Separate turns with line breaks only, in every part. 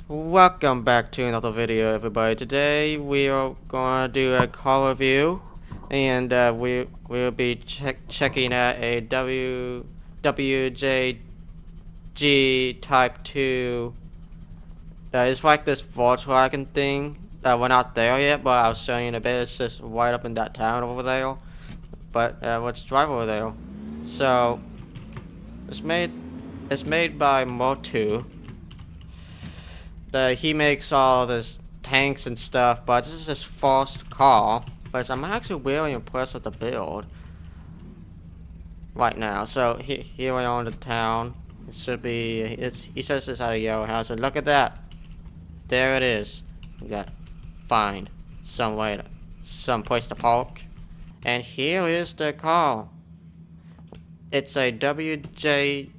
Welcome back to another video, everybody. Today we are gonna do a car review, and we'll be checking out a WJG Type 2. It's like this Volkswagen thing. We're not there yet, but I'll show you in a bit. It's just right up in that town over there. But let's drive over there. So it's made by Moutoh. He makes all this tanks and stuff, but this is his first car. But I'm actually really impressed with the build right now. So here we are in the town. It should be. He says it's at a yellow house, and look at that. There it is. We got find some place to park, and here is the car. It's a WJG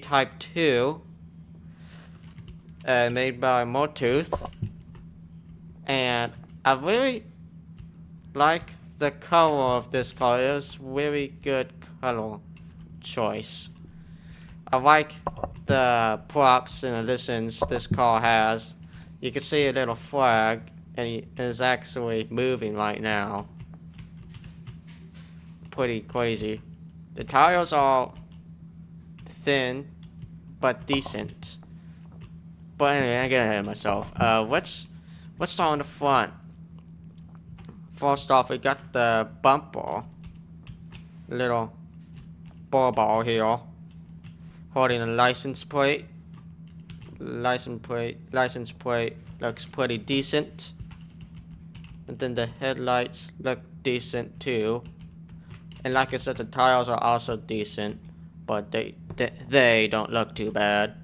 Type 2. Made by Moutoh, and I really like the color of this car. It's really good color choice. I like the props and additions this car has. You can see a little flag, and it is actually moving right now. Pretty crazy. The tires are thin, but decent. But anyway, I get ahead of myself. Let's start on the front. First off, we got the bumper, little ball here, holding a license plate. License plate looks pretty decent. And then the headlights look decent too. And like I said, the tires are also decent, but they don't look too bad.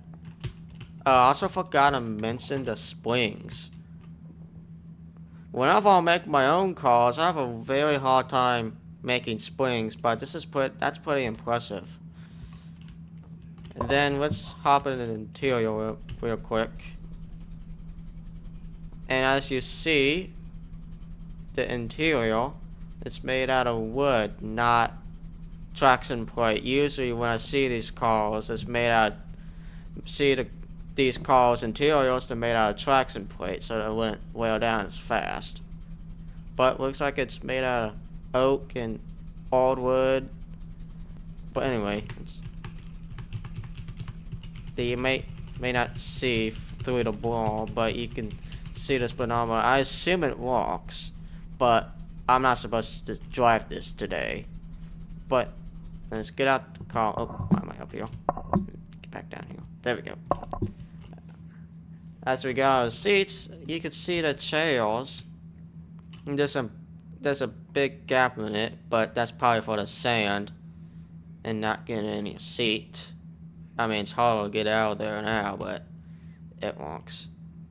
I also forgot to mention the springs. Whenever I make my own cars, I have a very hard time making springs, but that's pretty impressive. And then let's hop into the interior real quick. And as you see, the interior, it's made out of wood, not traction plate. Usually when I see these cars, it's made out. These cars' interiors are made out of traction plate, so they wouldn't wear down as fast. But looks like it's made out of oak and hardwood. But anyway, you may not see through the wall, but you can see the speedometer. I assume it works, but I'm not supposed to drive this today. But let's get out the car. Oh, why am I up here? Get back down here. There we go. As we got our seats, you can see the chairs. And there's a big gap in it, but that's probably for the sand and not getting any seat. I mean, it's hard to get out of there now, but it works.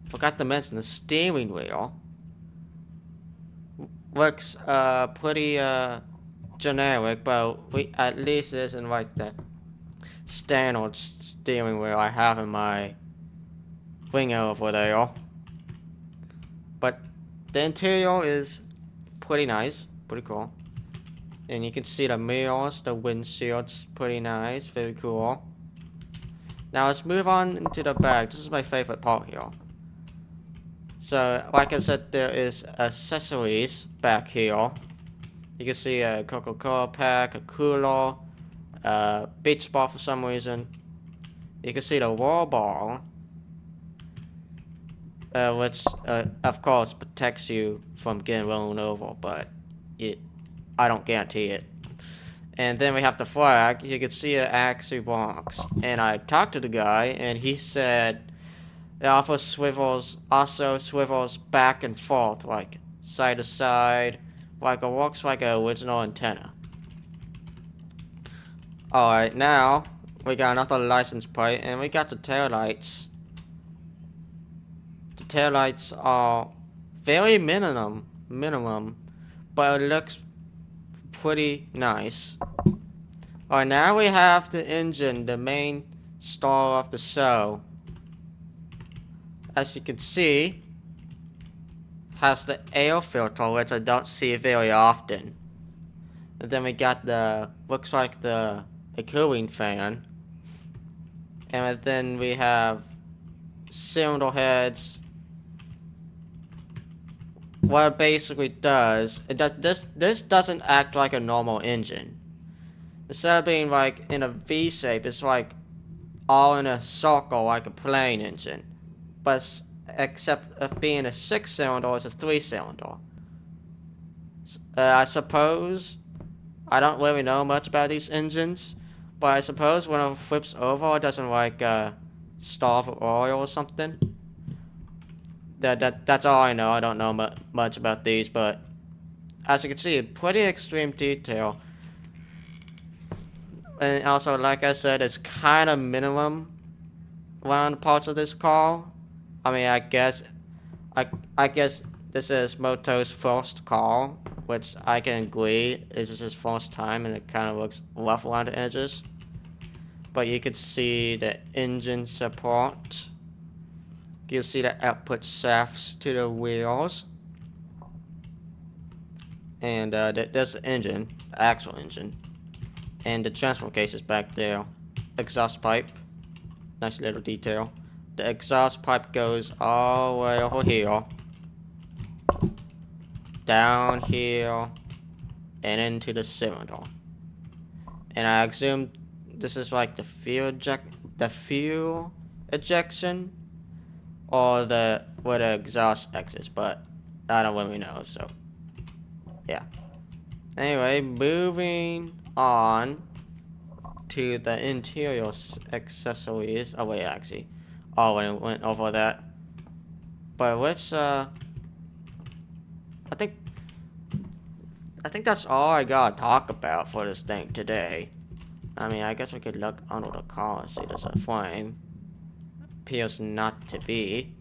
Forgot to mention the steering wheel. Looks pretty generic, but at least it isn't like the standard steering wheel I have in my wing over there. But the interior is pretty nice, pretty cool. And you can see the mirrors, the windshield's pretty nice, very cool. Now let's move on into the back. This is my favorite part here. So, like I said, there is accessories back here. You can see a Coca-Cola pack, a cooler, beach bar for some reason. You can see the wall bar, which of course protects you from getting run over, but I don't guarantee it. And then we have the flag. You can see it actually works. And I talked to the guy, and he said it also swivels back and forth, like side to side, like it works like an original antenna. Alright, now we got another license plate, and we got the taillights. The taillights are very minimum, but it looks pretty nice. Alright, now we have the engine, the main star of the show. As you can see, has the air filter, which I don't see very often. And then we got looks like a cooling fan. And then we have cylinder heads. What it basically does, this doesn't act like a normal engine. Instead of being like in a V shape, it's like all in a circle like a plane engine. But except of being a 6-cylinder, it's a 3-cylinder. I suppose I don't really know much about these engines, but I suppose when it flips over, it doesn't like starve oil or something. That's all I know. I don't know much about these, but as you can see, pretty extreme detail. And also, like I said, it's kind of minimum around parts of this car. I mean, I guess this is Moutoh's first car, which I can agree is his first time, and it kind of looks rough around the edges. But you could see the engine support. You can see the output shafts to the wheels. And there's the engine, the actual engine. And the transfer case is back there. Exhaust pipe. Nice little detail. The exhaust pipe goes all the way over here. Down here. And into the cylinder. And I assume this is like the fuel ejection. Or where the exhaust exits, but I don't really know, so yeah. Anyway, moving on to the interior accessories. Oh wait, actually, I went over that. But let's I think that's all I gotta talk about for this thing today. I mean, I guess we could look under the car and see there's a flame. Appears not to be.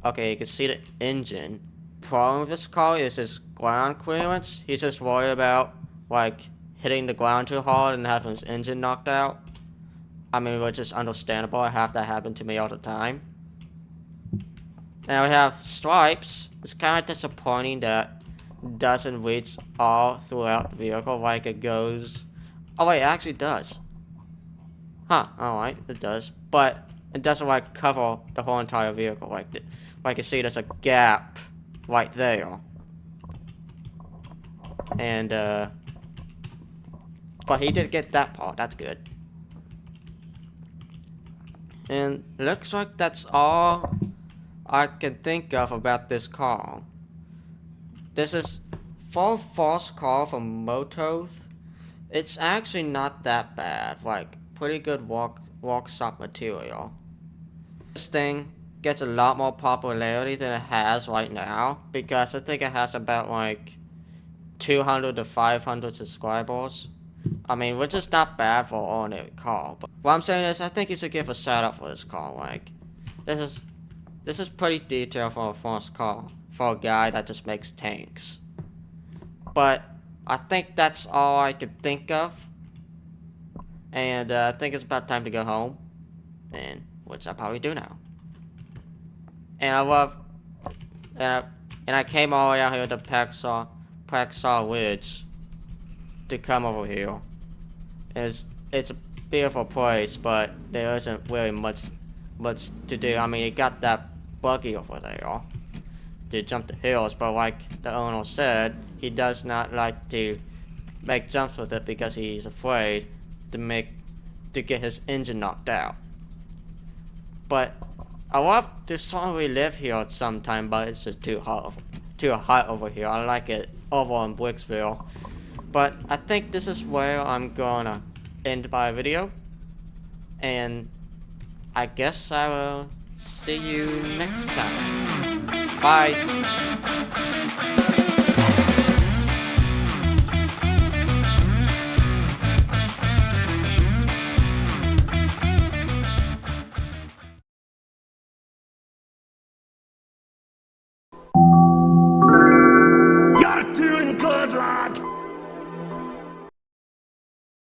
Okay, you can see the engine. Problem with this car is his ground clearance. He's just worried about like hitting the ground too hard and having his engine knocked out. I mean, which is understandable. I have that happen to me all the time. Now we have stripes. It's kind of disappointing that it doesn't reach all throughout the vehicle like it goes. Oh wait, it actually does. Huh, alright, it does. But it doesn't like cover the whole entire vehicle like you see there's a gap right there. And but he did get that part, that's good. And looks like that's all I can think of about this car. This is for a first car from Moutoh. It's actually not that bad, like pretty good workshop material. This thing gets a lot more popularity than it has right now because I think it has about like 200 to 500 subscribers. I mean, which is not bad for an ordinary car. But what I'm saying is, I think you should give a shout out for this car. Like, this is pretty detailed for a first car for a guy that just makes tanks. But I think that's all I could think of. And I think it's about time to go home. And which I probably do now. And I came all the way out here to Paxar Ridge to come over here. It's a beautiful place, but there isn't really much to do. I mean, you got that buggy over there to jump the hills, but like the owner said, he does not like to make jumps with it because he's afraid to get his engine knocked out. But I love to certainly live here sometime, but it's just too hot over here. I like it over in Bricksville. But I think this is where I'm gonna end my video. And I guess I will see you next time. Bye.